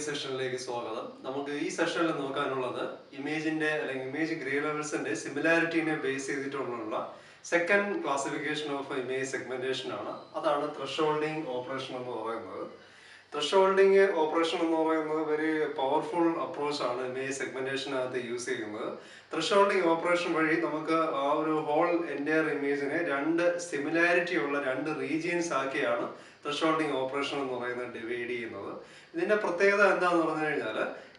സെഷനിലേക്ക് സ്വാഗതം. നമുക്ക് ഈ സെഷനിൽ നോക്കാനുള്ളത് ഇമേജിന്റെ അല്ലെങ്കിൽ ഇമേജ് ഗ്രേ ലെവൽസിന്റെ സിമിലാരിറ്റിനെ ബേസ് ചെയ്തിട്ടുള്ള second classification of image segmentation ആണ്. അതാണ് ത്രെഷോൾഡിംഗ് ഓപ്പറേഷൻ എന്ന് പറയുന്നത്. ത്രെഷോൾഡിംഗ് ഓപ്പറേഷൻ എന്ന് പറയുന്നത് വെരി പവർഫുൾ അപ്രോച്ച് ആണ് ഇമേജ് സെഗ്മെന്റേഷനകത്ത് യൂസ് ചെയ്യുന്നത്. ത്രെഷോൾഡിംഗ് ഓപ്പറേഷൻ വഴി നമുക്ക് ആ ഒരു ഹോൾ എൻറ്റയർ ഇമേജിനെ രണ്ട് സിമിലാരിറ്റി ഉള്ള രണ്ട് റീജിയൻസ് ആക്കിയാണ് ത്രെഷോൾഡിംഗ് ഓപ്പറേഷൻ എന്ന് പറയുന്നത് ഡിവൈഡ് ചെയ്യുന്നത്. ഇതിന്റെ പ്രത്യേകത എന്താന്ന് പറഞ്ഞു കഴിഞ്ഞാൽ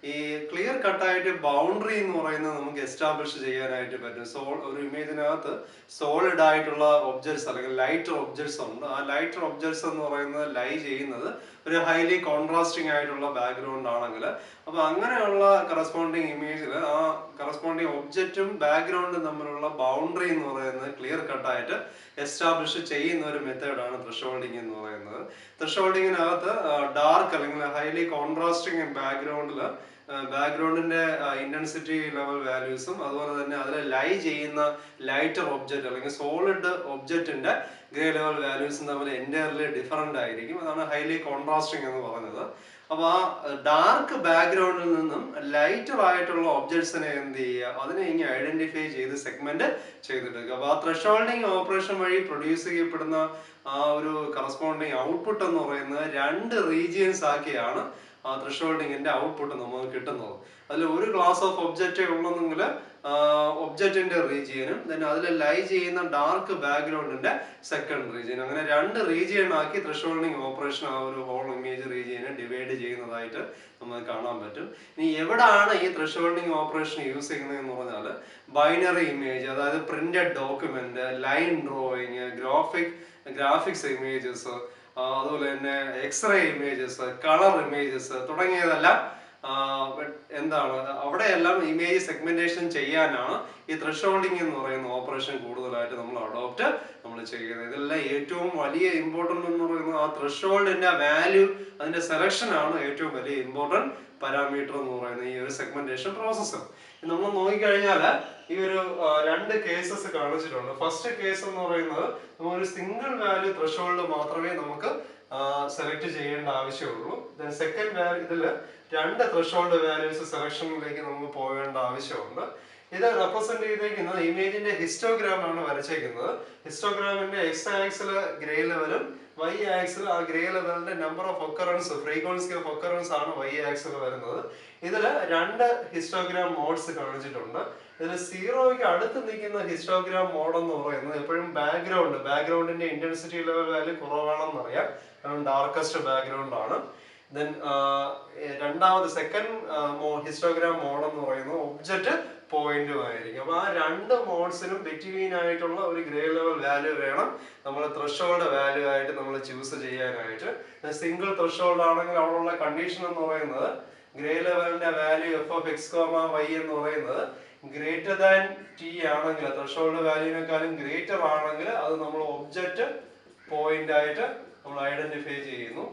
ഈ ക്ലിയർ കട്ടായിട്ട് ബൗണ്ടറി എന്ന് പറയുന്നത് നമുക്ക് എസ്റ്റാബ്ലിഷ് ചെയ്യാനായിട്ട് പറ്റും. ഒരു ഇമേജിനകത്ത് സോളിഡ് ആയിട്ടുള്ള ഒബ്ജക്ട്സ് അല്ലെങ്കിൽ ലൈറ്റർ ഒബ്ജക്ട്സ് ഉണ്ട്. ആ ലൈറ്റർ ഒബ്ജക്ട്സ് എന്ന് പറയുന്നത് ലൈ ചെയ്യുന്നത് ഒരു ഹൈലി കോൺട്രാസ്റ്റിംഗ് ആയിട്ടുള്ള ബാക്ക്ഗ്രൗണ്ട് ആണെങ്കിൽ അപ്പൊ അങ്ങനെയുള്ള കറസ്പോണ്ടിങ് ഇമേജിൽ ആ കറസ്പോണ്ടിങ് ഒബ്ജക്റ്റും ബാക്ക്ഗ്രൗണ്ടും തമ്മിലുള്ള ബൗണ്ടറി എന്ന് പറയുന്നത് ക്ലിയർ കട്ടായിട്ട് എസ്റ്റാബ്ലിഷ് ചെയ്യുന്ന ഒരു മെത്തേഡാണ് ത്രെഷോൾഡിംഗ് എന്ന് പറയുന്നത്. ത്രെഷോൾഡിങ്ങിനകത്ത് ഡാർക്ക് അല്ലെങ്കിൽ ഹൈലി കോൺട്രാസ്റ്റിംഗ് ബാക്ക്ഗ്രൗണ്ടിന്റെ ഇന്റൻസിറ്റി ലെവൽ വാല്യൂസും അതുപോലെ തന്നെ അതിൽ ലൈ ചെയ്യുന്ന ലൈറ്റർ ഒബ്ജക്റ്റ് അല്ലെങ്കിൽ സോളിഡ് ഒബ്ജക്റ്റിന്റെ ഗ്രേ ലെവൽ വാല്യൂസും തമ്മിൽ എൻറ്റയർലി ഡിഫറൻ്റ് ആയിരിക്കും. അതാണ് ഹൈലി കോൺട്രാസ്റ്റിംഗ് എന്ന് പറയുന്നത്. അപ്പൊ ആ ഡാർക്ക് ബാക്ക്ഗ്രൗണ്ടിൽ നിന്നും ലൈറ്റർ ആയിട്ടുള്ള ഒബ്ജക്ട്സിനെ എന്ത് ചെയ്യുക, അതിനെ ഇങ്ങനെ ഐഡന്റിഫൈ ചെയ്ത് സെഗ്മെന്റ് ചെയ്തെടുക്കുക. അപ്പൊ ആ ത്രെഷോൾഡിംഗ് ഓപ്പറേഷൻ വഴി പ്രൊഡ്യൂസ് ചെയ്യപ്പെടുന്ന ആ ഒരു കറസ്പോണ്ടിങ് ഔട്ട്പുട്ട് എന്ന് പറയുന്നത് രണ്ട് റീജിയൻസ് ആക്കിയാണ് ആ ത്രെഷോൾഡിങ്ങിന്റെ ഔട്ട്പുട്ട് നമുക്ക് കിട്ടുന്നത്. അതിൽ ഒരു ക്ലാസ് ഓഫ് ഒബ്ജക്റ്റ് ഉള്ളതെങ്കിൽ ഒബ്ജക്റ്റിന്റെ റീജിയനും then അതിൽ ലൈ ചെയ്യുന്ന ഡാർക്ക് ബാക്ക്ഗ്രൗണ്ടിന്റെ സെക്കൻഡ് റീജിയൻ, അങ്ങനെ രണ്ട് റീജിയൻ ആക്കി ത്രെഷോൾഡിംഗ് ഓപ്പറേഷൻ ആ ഒരു ഹോൾ ഇമേജ് റീജിയനെ ഡിവൈഡ് ചെയ്യുന്നതായിട്ട് നമുക്ക് കാണാൻ പറ്റും. ഇനി എവിടെയാണ് ഈ ത്രെഷോൾഡിംഗ് ഓപ്പറേഷൻ യൂസ് ചെയ്യുന്നത് എന്ന് പറഞ്ഞാൽ ബൈനറി ഇമേജ്, അതായത് printed document, line drawing, graphics images, അതുപോലെ തന്നെ എക്സ്റേ ഇമേജസ്, കളർ ഇമേജസ് തുടങ്ങിയതെല്ലാം എന്താണ് അവിടെയെല്ലാം ഇമേജ് സെഗ്മെന്റേഷൻ ചെയ്യാനാണ് ഈ ത്രെഷോൾഡിംഗ് എന്ന് പറയുന്ന ഓപ്പറേഷൻ കൂടുതലായിട്ട് നമ്മൾ ചെയ്യുന്നത്. ഇതെല്ലാം ഏറ്റവും വലിയ ഇമ്പോർട്ടൻ്റ് എന്ന് പറയുന്നത് ആ ത്രെഷോൾഡിന്റെ വാല്യൂ, അതിന്റെ സെലക്ഷൻ ആണ് ഏറ്റവും വലിയ ഇമ്പോർട്ടൻറ്റ് പാരാമീറ്റർ എന്ന് പറയുന്നത് ഈ ഒരു സെഗ്മെന്റേഷൻ പ്രോസസ്സ്. നമ്മൾ നോക്കിക്കഴിഞ്ഞാൽ ഈ ഒരു രണ്ട് കേസസ് കാണിച്ചിട്ടുണ്ട്. ഫസ്റ്റ് കേസ് എന്ന് പറയുന്നത് ഒരു സിംഗിൾ വാല്യൂ ത്രെഷോൾഡ് മാത്രമേ നമുക്ക് സെലക്ട് ചെയ്യേണ്ട ആവശ്യമുള്ളൂ. സെക്കൻഡ് വാല്യൂ ഇതിൽ രണ്ട് ത്രെഷോൾഡ് വാല്യൂസ് സെലക്ഷനിലേക്ക് നമുക്ക് പോകേണ്ട ആവശ്യമുണ്ട്. ഇത് റെപ്രസെന്റ് ചെയ്തേക്കുന്നത് ഇമേജിന്റെ ഹിസ്റ്റോഗ്രാം ആണ് വരച്ചേക്കുന്നത്. ഹിസ്റ്റോഗ്രാമിന്റെ എക്സ് ആക്സിൽ ഗ്രേ ലെവലും വൈ ആക്സിൽ ആ ഗ്രേ ലെവലിന്റെ number of occurrence, frequency of occurrence ആണ് വൈ ആക്സിൽ വരുന്നത്. ഇതിൽ രണ്ട് ഹിസ്റ്റോഗ്രാം മോഡ്സ് കാണിച്ചിട്ടുണ്ട്. ഇതിൽ സീറോയ്ക്ക് അടുത്ത് നിൽക്കുന്ന ഹിസ്റ്റോഗ്രാം മോഡ് എന്ന് പറയുന്നത് എപ്പോഴും ബാക്ക്ഗ്രൗണ്ടിന്റെ ഇന്റൻസിറ്റി ലെവൽ വാല്യൂ കുറവാണെന്ന് അറിയാം, കാരണം ഡാർക്കസ്റ്റ് ബാക്ക്ഗ്രൗണ്ട് ആണ്. ദെൻ രണ്ടാമത് സെക്കൻഡ് ഹിസ്റ്റോഗ്രാം മോഡ് എന്ന് പറയുന്നത് ഒബ്ജക്റ്റ് പോയിന്റും ആയിരിക്കും. അപ്പൊ ആ രണ്ട് മോഡ്സിനും ബിറ്റ്വീൻ ആയിട്ടുള്ള ഒരു ഗ്രേ ലെവൽ വാല്യൂ വേണം നമ്മൾ ത്രെഷോൾഡ് വാല്യൂ ആയിട്ട് നമ്മൾ ചൂസ് ചെയ്യാനായിട്ട്. സിംഗിൾ ത്രെഷോൾഡ് ആണെങ്കിൽ അവിടെയുള്ള കണ്ടീഷൻ എന്ന് പറയുന്നത് ഗ്രേ ലെവലിന്റെ value f of x comma y എന്ന് പറയുന്നത് ഗ്രേറ്റർ ദാൻ ടി ആണെങ്കിൽ, ത്രെഷോൾഡ് വാല്യൂവിനേക്കാളും ഗ്രേറ്റർ ആണെങ്കിൽ അത് നമ്മൾ ഒബ്ജക്റ്റ് പോയിന്റ് ആയിട്ട് നമ്മൾ ഐഡന്റിഫൈ ചെയ്യുന്നു.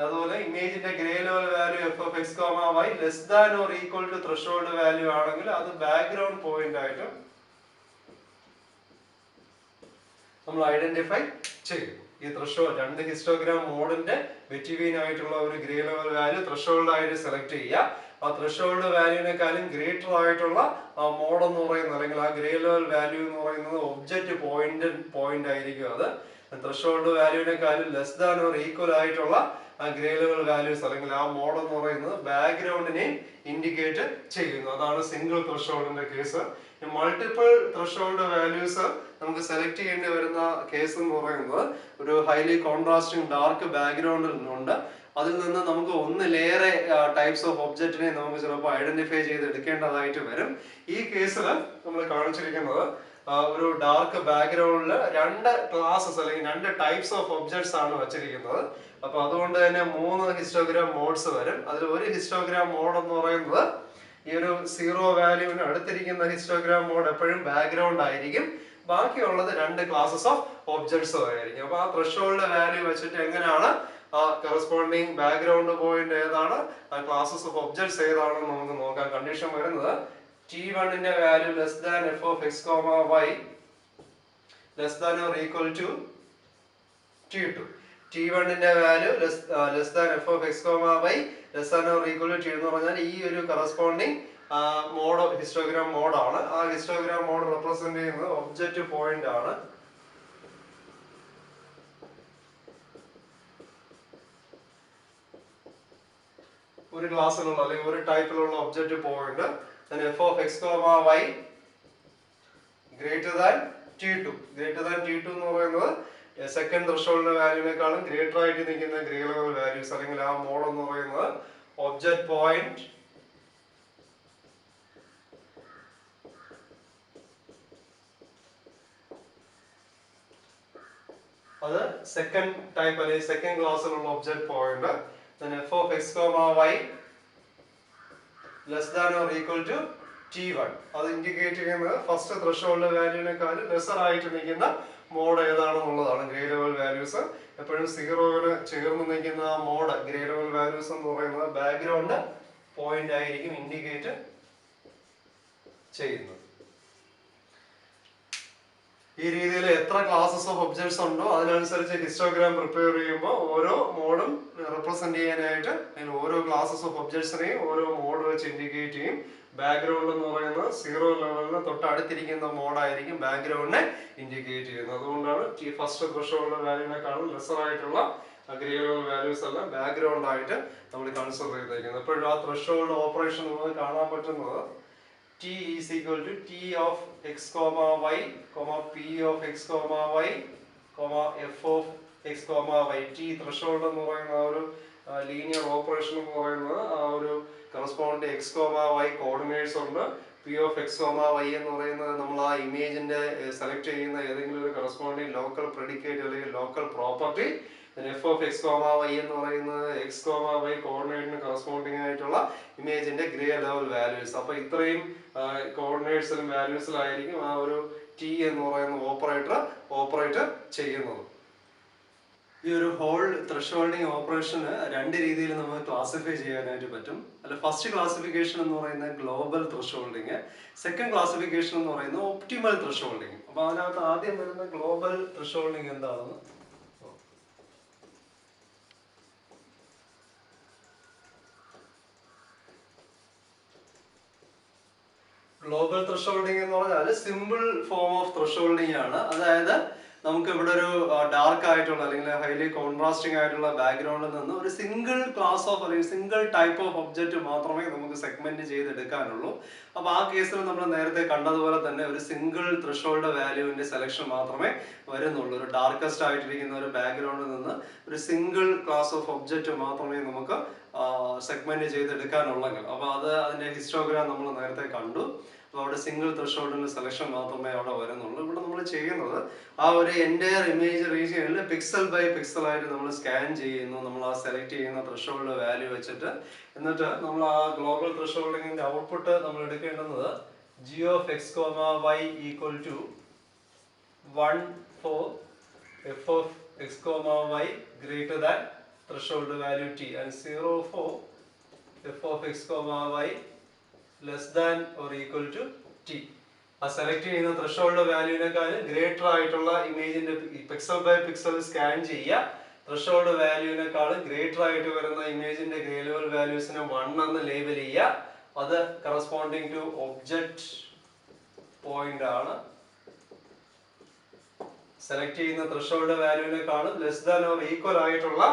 അതുപോലെ ഇമേജിന്റെ grey level value f of x comma y less than or equal to threshold value ആണെങ്കിൽ അത് ബാക്ക്ഗ്രൗണ്ട് പോയിന്റ് ആയിട്ട് നമ്മൾ ഐഡന്റിഫൈ ചെയ്യും. ഈ ത്രെഷോൾഡ് രണ്ട് ഹിസ്റ്റോഗ്രാം മോഡിന്റെ ബിറ്റ്വീൻ ആയിട്ടുള്ള ഒരു ഗ്രേ ലെവൽ വാല്യൂ ത്രെഷോൾഡ് ആയിട്ട് സെലക്ട് ചെയ്യുക. ആ ത്രെഷോൾഡ് വാല്യൂവിനേക്കാളും ഗ്രേറ്റർ ആയിട്ടുള്ള ആ മോഡ് എന്ന് പറയുന്നത് അല്ലെങ്കിൽ ആ ഗ്രേ ലെവൽ വാല്യൂ എന്ന് പറയുന്നത് ഒബ്ജക്റ്റ് പോയിന്റ് ആയിരിക്കും. അത് ത്രെഷോൾഡ് വാല്യൂവിനേക്കാളും ലെസ് ദാൻ ഓർ ഈക്വൽ ആയിട്ടുള്ള ആ ഗ്രേ ലെവൽ വാല്യൂസ് അല്ലെങ്കിൽ ആ മോഡ് എന്ന് പറയുന്നത് ബാക്ക്ഗ്രൗണ്ടിനെ ഇൻഡിക്കേറ്റ് ചെയ്യുന്നു. അതാണ് സിംഗിൾ ത്രെഷോൾഡിന്റെ കേസ്. മൾട്ടിപ്പിൾ ത്രെഷോൾഡ് വാല്യൂസ് നമുക്ക് സെലക്ട് ചെയ്യേണ്ടി വരുന്ന കേസ് എന്ന് പറയുന്നത് ഒരു ഹൈലി കോൺട്രാസ്റ്റിംഗ് ഡാർക്ക് ബാക്ക്ഗ്രൗണ്ടിൽ നിന്നുണ്ട്. അതിൽ നിന്ന് നമുക്ക് ഒന്നിലേറെ ടൈപ്സ് ഓഫ് ഒബ്ജക്റ്റിനെ നമുക്ക് ചിലപ്പോൾ ഐഡന്റിഫൈ ചെയ്ത് എടുക്കേണ്ടതായിട്ട് വരും. ഈ കേസിൽ നമ്മൾ കാണിച്ചിരിക്കുന്നത് ഒരു ഡാർക്ക് ബാക്ക്ഗ്രൗണ്ടിൽ രണ്ട് ക്ലാസസ് അല്ലെങ്കിൽ രണ്ട് ടൈപ്സ് ഓഫ് ഒബ്ജക്ട്സ് ആണ് വച്ചിരിക്കുന്നത്. അപ്പൊ അതുകൊണ്ട് തന്നെ 3 ഹിസ്റ്റോഗ്രാം മോഡ്സ് വരും. അതിൽ ഒരു ഹിസ്റ്റോഗ്രാം മോഡ് എന്ന് പറയുന്നത് ഈ ഒരു സീറോ വാല്യൂവിന് അടുത്തിരിക്കുന്ന ഹിസ്റ്റോഗ്രാം മോഡ് എപ്പോഴും ബാക്ക്ഗ്രൗണ്ട് ആയിരിക്കും. ബാക്കിയുള്ളത് രണ്ട് ക്ലാസസ് ഓഫ് ഒബ്ജക്ട്സും ആയിരിക്കും. അപ്പൊ ആ ത്രെഷോൾഡ് വാല്യൂ വെച്ചിട്ട് എങ്ങനെയാണ് ആ കറസ്പോണ്ടിങ് ബാക്ക്ഗ്രൗണ്ട് പോയിന്റ് ഏതാണ്, ആ ക്ലാസസ് ഓഫ് ഒബ്ജക്ട്സ് ഏതാണെന്ന് നമുക്ക് നോക്കാം. കണ്ടീഷൻ വരുന്നത് T1 ന്റെ value less than f of x comma y less than or equal to T2. T1 ന്റെ value less than f of x comma y less than or equal to t എന്ന് പറഞ്ഞാൽ ഈ ഒരു corresponding mode histogram മോഡാണ്. ആ histogram mode represent ചെയ്യുന്നത് object point ആണ്. ഒരു ക്ലാസ്സിലുള്ള അല്ലെങ്കിൽ ഒരു ടൈപ്പിലുള്ള object point f of x, y greater than t2. Greater than t2 എന്ന് പറയുന്നത് സെക്കൻഡ് ത്രെഷോൾഡ് വാല്യൂവിനേക്കാളും ഗ്രേറ്റർ ആയിട്ട് നിൽക്കുന്ന ഗ്രേ ലെവൽ വാല്യൂസ് അല്ലെങ്കിൽ ആ മോഡ് എന്ന് പറയുന്നത് ഒബ്ജക്റ്റ് പോയിന്റ് അത് സെക്കൻഡ് ടൈപ്പ് അല്ലെങ്കിൽ സെക്കൻഡ് ക്ലാസ്സിലുള്ള object point. f of x, y less than or equal to t1. അത് ഇൻഡിക്കേറ്റ് ചെയ്യുന്നത് ഫസ്റ്റ് ത്രെഷോൾഡ് വാല്യൂവിനേക്കാളും ലെസർ ആയിട്ട് നിൽക്കുന്ന മോഡ് ഏതാണെന്നുള്ളതാണ്. ഗ്രേ ലെവൽ വാല്യൂസ് എപ്പോഴും സീറോന് ചേർന്ന് നിൽക്കുന്ന മോഡ് ഗ്രേ ലെവൽ വാല്യൂസ് എന്ന് പറയുന്നത് ബാക്ക്ഗ്രൗണ്ട് പോയിന്റ് ആയിരിക്കും ഇൻഡിക്കേറ്റ് ചെയ്യുന്നത്. ഈ രീതിയിൽ എത്ര ക്ലാസസ് ഓഫ് ഒബ്ജക്ട്സ് ഉണ്ടോ അതിനനുസരിച്ച് ഹിസ്റ്റോഗ്രാം പ്രിപ്പയർ ചെയ്യുമ്പോൾ ഓരോ മോഡും റെപ്രസെന്റ് ചെയ്യാനായിട്ട് ഓരോ ക്ലാസസ് ഓഫ് ഒബ്ജക്ട്സിനെയും ഓരോ മോഡ് വെച്ച് ഇൻഡിക്കേറ്റ് ചെയ്യും. ബാക്ക്ഗ്രൗണ്ട് എന്ന് പറയുന്നത് സീറോ ലെവലിന് തൊട്ടടുത്തിരിക്കുന്ന മോഡായിരിക്കും ബാക്ക്ഗ്രൗണ്ടിനെ ഇൻഡിക്കേറ്റ് ചെയ്യുന്നത്. അതുകൊണ്ടാണ് ഫസ്റ്റ് ത്രെഷോൾഡ് വാല്യൂവിനെക്കാളും ലെസർ ആയിട്ടുള്ള ഗ്രേ ലെവൽ വാല്യൂസ് എല്ലാം ബാക്ക്ഗ്രൗണ്ട് ആയിട്ട് നമ്മൾ കൺസിഡർ ചെയ്തേക്കുന്നത്. എപ്പോഴും ആ ത്രെഷോൾഡ് ഓപ്പറേഷൻ നമുക്ക് കാണാൻ പറ്റുന്നത് t is equal to t of x comma y comma p of x comma y comma f of x comma y. t threshold എന്ന് പറയുന്ന ആ ഒരു ലീനിയർ ഓപ്പറേഷൻ എന്ന് പറയുന്നത് ആ ഒരു corresponding x comma y coordinates ഉണ്ട്. p of x comma y എന്ന് പറയുന്നത് നമ്മൾ ആ ഇമേജിന്റെ സെലക്ട് ചെയ്യുന്ന ഏതെങ്കിലും ഒരു കറസ്പോണ്ടിങ് ലോക്കൽ പ്രെഡിക്കേറ്റ് അല്ലെങ്കിൽ local property. f of x, y എന്ന് പറയുന്നത് x, y കോർഡിനേറ്റിന് കറസ്പോണ്ടിങ് ആയിട്ടുള്ള ഇമേജിന്റെ ഗ്രേ ലെവൽ വാല്യൂസ്. അപ്പൊ ഇത്രയും കോർഡിനേറ്റ്സിലും വാല്യൂസിലായിരിക്കും ആ ഒരു t എന്ന് പറയുന്ന ഓപ്പറേറ്റ് ചെയ്യുന്നത്. ഈ ഒരു ഹോൾ ത്രെഷോൾഡിങ് ഓപ്പറേഷന് രണ്ട് രീതിയിൽ നമുക്ക് ക്ലാസിഫൈ ചെയ്യാനായിട്ട് പറ്റും. അല്ല, ഫസ്റ്റ് ക്ലാസിഫിക്കേഷൻ എന്ന് പറയുന്നത് ഗ്ലോബൽ ത്രെഷോൾഡിങ്, സെക്കൻഡ് ക്ലാസിഫിക്കേഷൻ എന്ന് പറയുന്നത് ഒപ്റ്റിമൽ ത്രെഷോൾഡിങ്. അപ്പൊ അതിനകത്ത് ആദ്യം വരുന്ന ഗ്ലോബൽ ത്രെഷോൾഡിങ് എന്താണെന്ന് ഗ്ലോബൽ ത്രെഷോൾഡിങ് എന്ന് പറഞ്ഞാൽ സിമ്പിൾ ഫോം ഓഫ് ത്രെഷോൾഡിങ് ആണ്. അതായത് നമുക്ക് ഇവിടെ ഒരു ഡാർക്ക് ആയിട്ടുള്ള അല്ലെങ്കിൽ ഹൈലി കോൺട്രാസ്റ്റിംഗ് ആയിട്ടുള്ള ബാക്ക്ഗ്രൗണ്ടിൽ നിന്ന് ഒരു സിംഗിൾ ക്ലാസ് ഓഫ് അല്ലെങ്കിൽ സിംഗിൾ ടൈപ്പ് ഓഫ് ഒബ്ജക്റ്റ് മാത്രമേ നമുക്ക് സെഗ്മെന്റ് ചെയ്തെടുക്കാനുള്ളൂ. അപ്പൊ ആ കേസിൽ നമ്മൾ നേരത്തെ കണ്ടതുപോലെ തന്നെ ഒരു സിംഗിൾ ത്രെഷോൾഡ് വാല്യൂവിന്റെ സെലക്ഷൻ മാത്രമേ വരുന്നുള്ളൂ. ഒരു ഡാർക്കസ്റ്റ് ആയിട്ടിരിക്കുന്ന ഒരു ബാക്ക്ഗ്രൗണ്ടിൽ നിന്ന് ഒരു സിംഗിൾ ക്ലാസ് ഓഫ് ഒബ്ജക്റ്റ് മാത്രമേ നമുക്ക് സെഗ്മെന്റ് ചെയ്തെടുക്കാനുള്ളെങ്കിൽ. അപ്പൊ അതിന്റെ ഹിസ്റ്റോഗ്രാം നമ്മൾ നേരത്തെ കണ്ടു. അപ്പോൾ അവിടെ സിംഗിൾ ത്രെഷോൾഡിന്റെ സെലക്ഷൻ മാത്രമേ അവിടെ വരുന്നുള്ളൂ. ഇവിടെ നമ്മൾ ചെയ്യുന്നത് ആ ഒരു എൻ്റയർ ഇമേജ് റീജിയനിൽ പിക്സൽ ബൈ പിക്സൽ ആയിട്ട് നമ്മൾ സ്കാൻ ചെയ്യുന്നു. നമ്മൾ ആ സെലക്ട് ചെയ്യുന്ന ത്രെഷോൾഡ് വാല്യൂ വെച്ചിട്ട് എന്നിട്ട് നമ്മൾ ആ ഗ്ലോബൽ ത്രെഷോൾഡിങ്ങിന്റെ ഔട്ട്പുട്ട് നമ്മൾ എടുക്കേണ്ടുന്നത് g of x, y equal to 1 for f of x, y greater than threshold value t and 0 for f of x, y less than or equal to t. ആ select ചെയ്യുന്ന threshold വാല്യൂവിനേക്കാളും greater ആയിട്ടുള്ള ഇമേജിന്റെ pixel by pixel scan ചെയ്യുക. Threshold വാല്യൂവിനേക്കാളും greater ആയിട്ട് വരുന്ന ഇമേജിന്റെ grey level വാല്യൂസിനെ 1 എന്ന് label ചെയ്യുക. അത് കറസ്പോണ്ടിങ് ടു ഒബ്ജക്റ്റ് പോയിന്റ് ആണ്. സെലക്ട് ചെയ്യുന്ന ത്രെഷോൾഡ് വാല്യൂവിനേക്കാളും ലെസ് ദാൻ ഓർ ഈക്വൽ ആയിട്ടുള്ള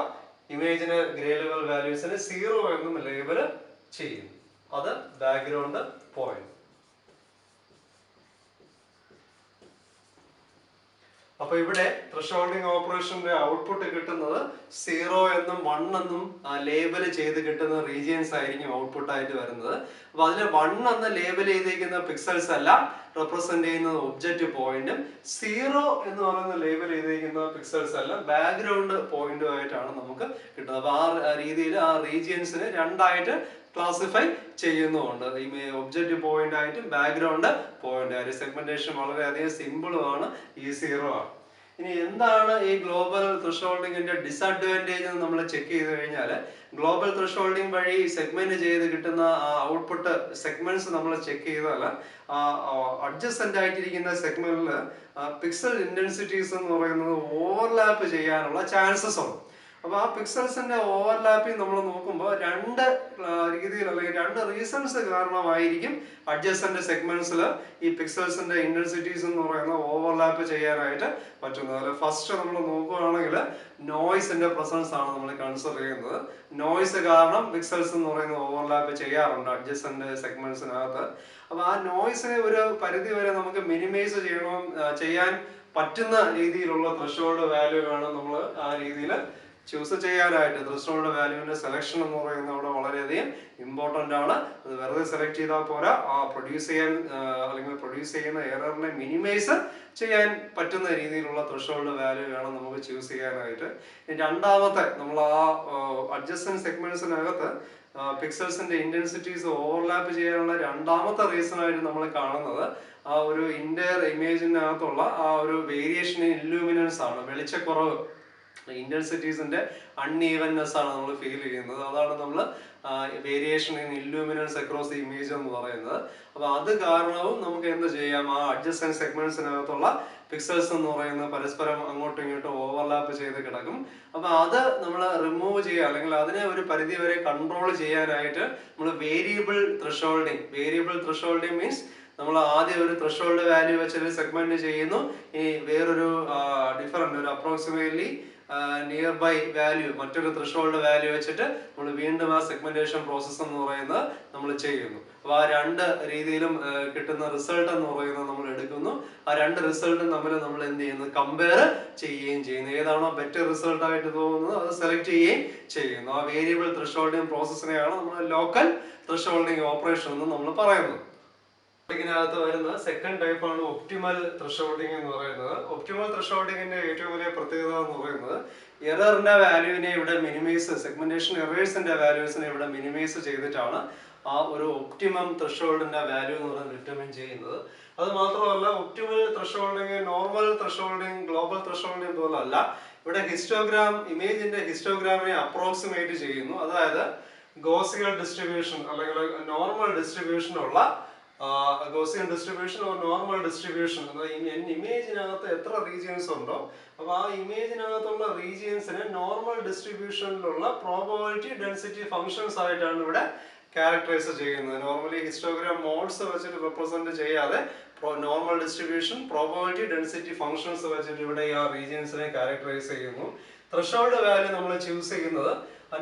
ഇമേജിന് ഗ്രേ ലെവൽ വാല്യൂസിന് 0 എന്നും ലേബൽ ചെയ്യുന്നു. അത് ബാക്ക്ഗ്രൗണ്ട് പോയിന്റ്. അപ്പൊ ഇവിടെ ത്രെഷോൾഡിങ് ഓപ്പറേഷന്റെ ഔട്ട്പുട്ട് കിട്ടുന്നത് 0 എന്നും 1 എന്നും ലേബൽ ചെയ്ത് കിട്ടുന്ന റീജിയൻസ് ആയിരിക്കും ഔട്ട്പുട്ട് ആയിട്ട് വരുന്നത്. അപ്പൊ അതിൽ 1 എന്ന് ലേബൽ ചെയ്തിരിക്കുന്ന പിക്സൽസ് എല്ലാം റെപ്രസെന്റ് ചെയ്യുന്നത് ഒബ്ജക്റ്റ് പോയിന്റും 0 എന്ന് പറയുന്ന ലേബൽ ചെയ്തിരിക്കുന്ന പിക്സൽസ് എല്ലാം ബാക്ക്ഗ്രൗണ്ട് പോയിന്റും ആയിട്ടാണ് നമുക്ക് കിട്ടുന്നത്. അപ്പൊ ആ രീതിയിൽ ആ റീജിയൻസിന് രണ്ടായിട്ട് ക്ലാസിഫൈ ചെയ്യുന്നുണ്ട്. ഈ ഒബ്ജക്റ്റ് പോയിന്റ് ആയിട്ടും ബാക്ക്ഗ്രൗണ്ട് പോയിന്റ് ആയിട്ട്. സെഗ്മെന്റേഷൻ വളരെയധികം സിമ്പിളും ആണ്, ഈസിയറും ആണ്. ഇനി എന്താണ് ഈ ഗ്ലോബൽ ത്രെഷോൾഡിങ്ങിന്റെ ഡിസഡ്വാൻറ്റേജ് എന്ന് നമ്മൾ ചെക്ക് ചെയ്ത് കഴിഞ്ഞാൽ, ഗ്ലോബൽ ത്രെഷോൾഡിങ് വഴി സെഗ്മെന്റ് ചെയ്ത് കിട്ടുന്ന ഔട്ട്പുട്ട് സെഗ്മെന്റ്സ് നമ്മൾ ചെക്ക് ചെയ്താൽ അഡ്ജസന്റ് ആയിട്ടിരിക്കുന്ന സെഗ്മെന്റിൽ പിക്സൽ ഇന്റൻസിറ്റീസ് എന്ന് പറയുന്നത് ഓവർലാപ്പ് ചെയ്യാനുള്ള ചാൻസസ് ഉണ്ട്. അപ്പോൾ ആ പിക്സൽസിന്റെ ഓവർലാപ്പിംഗ് നമ്മൾ നോക്കുമ്പോൾ രണ്ട് രീതിയിൽ അല്ലെങ്കിൽ രണ്ട് റീസൺസ് കാരണമായിരിക്കും അഡ്ജസന്റ് സെഗ്മെന്റ്സിൽ ഈ പിക്സൽസിന്റെ ഇന്റൻസിറ്റീസ് എന്ന് പറയുന്ന ഓവർലാപ്പ് ചെയ്യാനായിട്ട് പറ്റുന്നത്. അതിൽ ഫസ്റ്റ് നമ്മൾ നോക്കുകയാണെങ്കിൽ നോയ്സിന്റെ പ്രസൻസ് ആണ് നമ്മൾ കൺസിഡർ ചെയ്യുന്നത്. നോയ്സ് കാരണം പിക്സൽസ് എന്ന് പറയുന്നത് ഓവർലാപ്പ് ചെയ്യാറുണ്ട് അഡ്ജസന്റ് സെഗ്മെന്റ്സിനകത്ത്. അപ്പൊ ആ നോയ്സിനെ ഒരു പരിധി വരെ നമുക്ക് മിനിമൈസ് ചെയ്യാൻ പറ്റുന്ന രീതിയിലുള്ള ത്രെഷോൾഡ് വാല്യൂ വേണം നമ്മൾ ആ രീതിയിൽ ചൂസ് ചെയ്യാനായിട്ട്. ത്രെഷോൾഡ് വാല്യൂവിന്റെ സെലക്ഷൻ എന്ന് പറയുന്നത് അവിടെ വളരെയധികം ഇമ്പോർട്ടന്റ് ആണ്. അത് വെറുതെ സെലക്ട് ചെയ്താൽ പോരാ, ആ പ്രൊഡ്യൂസ് ചെയ്യുന്ന എററിനെ മിനിമൈസ് ചെയ്യാൻ പറ്റുന്ന രീതിയിലുള്ള ത്രെഷോൾഡ് വാല്യൂ വേണം നമുക്ക് ചൂസ് ചെയ്യാനായിട്ട്. രണ്ടാമത്തെ നമ്മൾ ആ അഡ്ജസ്റ്റന്റ് സെഗ്മെന്റ്സിനകത്ത് പിക്സൽസിന്റെ ഇന്റൻസിറ്റീസ് ഓവർലാപ്പ് ചെയ്യാനുള്ള രണ്ടാമത്തെ റീസൺ ആയിട്ട് നമ്മൾ കാണുന്നത് ആ ഒരു ഇന്റർ ഇമേജിനകത്തുള്ള ആ ഒരു വേരിയേഷൻ ഇൻ ഇല്യൂമിനൻസ് ആണ്. വെളിച്ചക്കുറവ്, ഇന്റൻസിറ്റീസിന്റെ അൺഈവൻനെസ് ആണ് നമ്മൾ ഫീൽ ചെയ്യുന്നത്. അതാണ് നമ്മൾ variation in illuminance across the image എന്ന് പറയുന്നത്. അപ്പൊ അത് കാരണവും നമുക്ക് എന്ത് ചെയ്യാം, ആ അഡ്ജസ്റ്റന്റ് സെഗ്മെന്റ്സിനകത്തുള്ള പിക്സൽസ് എന്ന് പറയുന്നത് പരസ്പരം അങ്ങോട്ടും ഇങ്ങോട്ടും ഓവർലാപ്പ് ചെയ്ത് കിടക്കും. അപ്പൊ അത് നമ്മൾ റിമൂവ് ചെയ്യുക അല്ലെങ്കിൽ അതിനെ ഒരു പരിധി വരെ കൺട്രോൾ ചെയ്യാനായിട്ട് നമ്മൾ വേരിയബിൾ ത്രെഷോൾഡിംഗ് മീൻസ് നമ്മൾ ആദ്യം ഒരു ത്രെഷോൾഡ് വാല്യൂ വെച്ചൊരു സെഗ്മെന്റ് ചെയ്യുന്നു. ഇനി വേറൊരു ഡിഫറൻറ്റ് ഒരു അപ്രോക്സിമേറ്റ്ലി നിയർ ബൈ വാല്യൂ മറ്റൊരു ത്രെഷോൾഡ് വാല്യൂ വെച്ചിട്ട് നമ്മൾ വീണ്ടും ആ സെഗ്മെന്റേഷൻ പ്രോസസ്സ് എന്ന് പറയുന്നത് നമ്മൾ ചെയ്യുന്നു. അപ്പോൾ ആ രണ്ട് രീതിയിലും കിട്ടുന്ന റിസൾട്ട് എന്ന് പറയുന്നത് നമ്മൾ എടുക്കുന്നു. ആ രണ്ട് റിസൾട്ടും തമ്മിൽ നമ്മൾ എന്ത് ചെയ്യുന്നു, കമ്പയർ ചെയ്യുകയും ചെയ്യുന്നു. ഏതാണോ ബെറ്റർ റിസൾട്ട് ആയിട്ട് തോന്നുന്നത് അത് സെലക്ട് ചെയ്യുകയും ചെയ്യുന്നു. ആ വേരിയബിൾ ത്രെഷോൾഡിംഗ് പ്രോസസ്സിനെയാണ് നമ്മൾ ലോക്കൽ ത്രെഷോൾഡിംഗ് ഓപ്പറേഷൻ എന്ന് നമ്മൾ പറയുന്നത്. ഇതിനകത്ത് വരുന്ന സെക്കൻഡ് ടൈപ്പ് ആണ് ഒപ്റ്റിമൽ ത്രെഷോൾഡിംഗ് എന്ന് പറയുന്നത്. ഒപ്റ്റിമൽ ത്രെഷോൾഡിംഗിന്റെ ഏറ്റവും വലിയ പ്രത്യേകത എന്ന് പറയുന്നത് എററിന്റെ വാല്യൂവിനെ ഇവിടെ സെഗ്മെന്റേഷൻ എറേഴ്സിന്റെ വാല്യൂസിനെ ഇവിടെ മിനിമൈസ് ചെയ്തിട്ടാണ് ആ ഒരു ഒപ്റ്റിമം ത്രെഷോൾഡിന്റെ വാല്യൂ എന്ന് പറയുന്നത് ഡിറ്റർമിൻ ചെയ്യുന്നത്. അത് മാത്രമല്ല, optimal thresholding normal thresholding global thresholding പോലെ അല്ല. ഇവിടെ ഇമേജിന്റെ ഹിസ്റ്റോഗ്രാമിനെ അപ്രോക്സിമേറ്റ് ചെയ്യുന്നു. അതായത് ഗോസിയൻ ഡിസ്ട്രിബ്യൂഷൻ അല്ലെങ്കിൽ നോർമൽ ഡിസ്ട്രിബ്യൂഷൻ ഉള്ള Gaussian distribution or normal distribution ഇമേജിനകത്ത് എത്ര റീജിയൻസ് ഉണ്ടോ അപ്പൊ ആ ഇമേജിനകത്തുള്ള റീജിയൻസിനെ നോർമൽ ഡിസ്ട്രിബ്യൂഷനിലുള്ള പ്രോബബിലിറ്റി ഡെൻസിറ്റി ഫങ്ഷൻസ് ആയിട്ടാണ് ഇവിടെ ക്യാരക്ടറൈസ് ചെയ്യുന്നത്. നോർമലി ഹിസ്റ്റോഗ്രാം മോഡ്സ് വെച്ചിട്ട് റെപ്രസെന്റ് ചെയ്യാതെ normal distribution probability density functions വെച്ചിട്ട് ഇവിടെ ആ റീജിയൻസിനെ ക്യാരക്ടറൈസ് ചെയ്യുന്നു. ത്രെഷോൾഡ് വാല്യൂ നമ്മൾ ചൂസ് ചെയ്യുന്നത്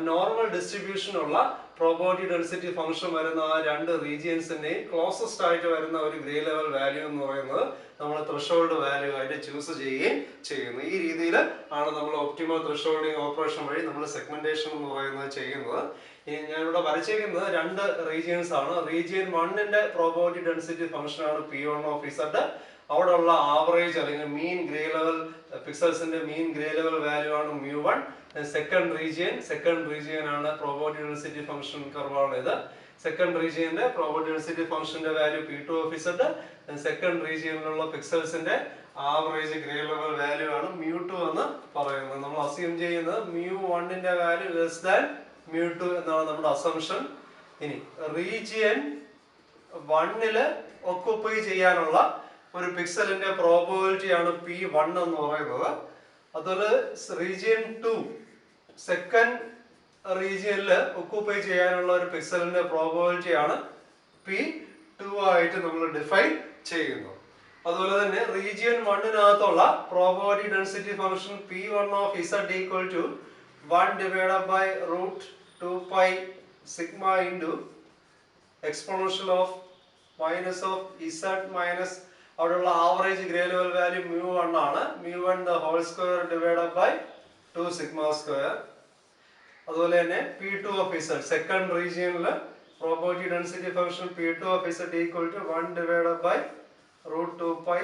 നോർമൽ ഡിസ്ട്രിബ്യൂഷൻ ഉള്ള പ്രോബബിലിറ്റി ഡെൻസിറ്റി ഫംഗ്ഷൻ വരുന്ന ആ രണ്ട് റീജിയൻസിന്റെയും ക്ലോസസ്റ്റ് ആയിട്ട് വരുന്ന ഒരു ഗ്രേ ലെവൽ വാല്യൂ എന്ന് പറയുന്നത് നമ്മൾ ത്രെഷോൾഡ് വാല്യൂ ആയിട്ട് ചൂസ് ചെയ്യുകയും ചെയ്യുന്നു. ഈ രീതിയിൽ ആണ് നമ്മൾ ഒപ്റ്റിമൽ ത്രെഷോൾഡിംഗ് ഓപ്പറേഷൻ വഴി നമ്മൾ സെഗ്മെന്റേഷൻ എന്ന് പറയുന്നത് ചെയ്യുന്നത്. ഞാനിവിടെ വരച്ചേക്കുന്നത് രണ്ട് റീജിയൻസ് ആണ്. റീജിയൻ 1ന്റെ പ്രോബബിലിറ്റി ഡെൻസിറ്റി ഫംഗ്ഷൻ ആണ് P1 ഓഫ് Z. അവിടെ ഉള്ള ആവറേജ് അല്ലെങ്കിൽ മീൻ ഗ്രേ ലെവൽ പിക്സൽസിന്റെ മീൻ ഗ്രേ ലെവൽ വാല്യൂ ആണ് μ1. സെക്കൻഡ് റീജിയൻ ആണ് പ്രോബബിലിറ്റി ഡെൻസിറ്റി ഫംഗ്ഷൻ കർവാണ് ഇത്. സെക്കൻഡ് റീജിയന്റെ പ്രോബബിലിറ്റി ഡെൻസിറ്റി ഫംഗ്ഷന്റെ value P2 of Z. Second റീജിയനിലുള്ള പിക്സൽസിന്റെ ആവറേജ് ഗ്രേ ലെവൽ വാല്യൂ ആണ് μ2 എന്ന് പറയുന്നത്. നമ്മൾ അസ്യൂം ചെയ്യുന്നത് μ1ന്റെ വാല്യൂ ലെസ് ദാൻ μ2 എന്നാണ് നമ്മുടെ അസംഷൻ. ഇനി റീജിയൻ 1ല് ഒക്കുപ്പൈ ചെയ്യാനുള്ള ഒരു പിക്സലിന്റെ പ്രോബബിലിറ്റി ആണ് P1 എന്ന് പറയുന്നത്. അതുപോലെ റീജിയൻ 2 സെക്കൻഡ് റീജിയനിൽ ഒക്കുപ്പൈ ചെയ്യാനുള്ള ഒരു പിക്സലിന്റെ പ്രോബബിലിറ്റി ആണ് P2 ആയിട്ട് നമ്മൾ ഡിഫൈൻ ചെയ്യുന്നു. അതുപോലെ തന്നെ റീജിയൻ 1നകത്തുള്ള probability density function P1 of Z equal to 1 divided by √2 pi sigma into exponential of minus of Z minus അവിടെയുള്ള ആവറേജ് ഗ്രേ ലെവൽ വാല്യൂ μ1 ആണ്. μ1 the whole square divided by 2 sigma square. അതുപോലെ തന്നെ P2 of Z second റീജിയനിൽ probability density function P2 of Z equal to 1 divided by √2 pi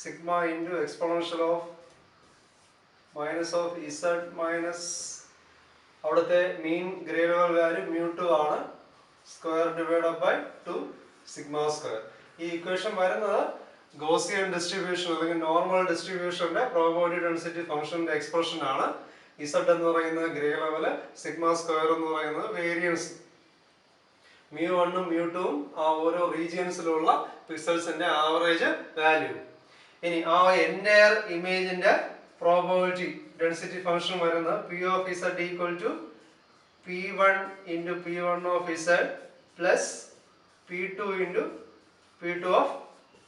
sigma into exponential of minus of Z minus അവിടുത്തെ mean grey level value μ2 ആണ്. Square divided by 2 sigma square. ഈ equation വരുന്നത് Gaussian distribution അല്ലെങ്കിൽ normal ഡിസ്ട്രിബ്യൂഷന്റെ probability density ഫംഗ്ഷന്റെ expression ആണ്. Z എന്ന് പറയുന്നത് ഗ്രേ ലെവല്, സിഗ്മ സ്ക്വയർ എന്ന് പറയുന്നത് വേരിയൻസ്. μ1ഉം μ2ഉം ആ ഓരോ റീജിയൻസിലുള്ള പിക്സൽസിന്റെ ആവറേജ് വാല്യൂ. ഇനി ആ എൻറ്റയർ ഇമേജിന്റെ പ്രോബബിലിറ്റി ഡെൻസിറ്റി ഫംഗ്ഷൻ വരുന്നത് P of Z equal to P1 into P1 of Z plus P2 into P2 of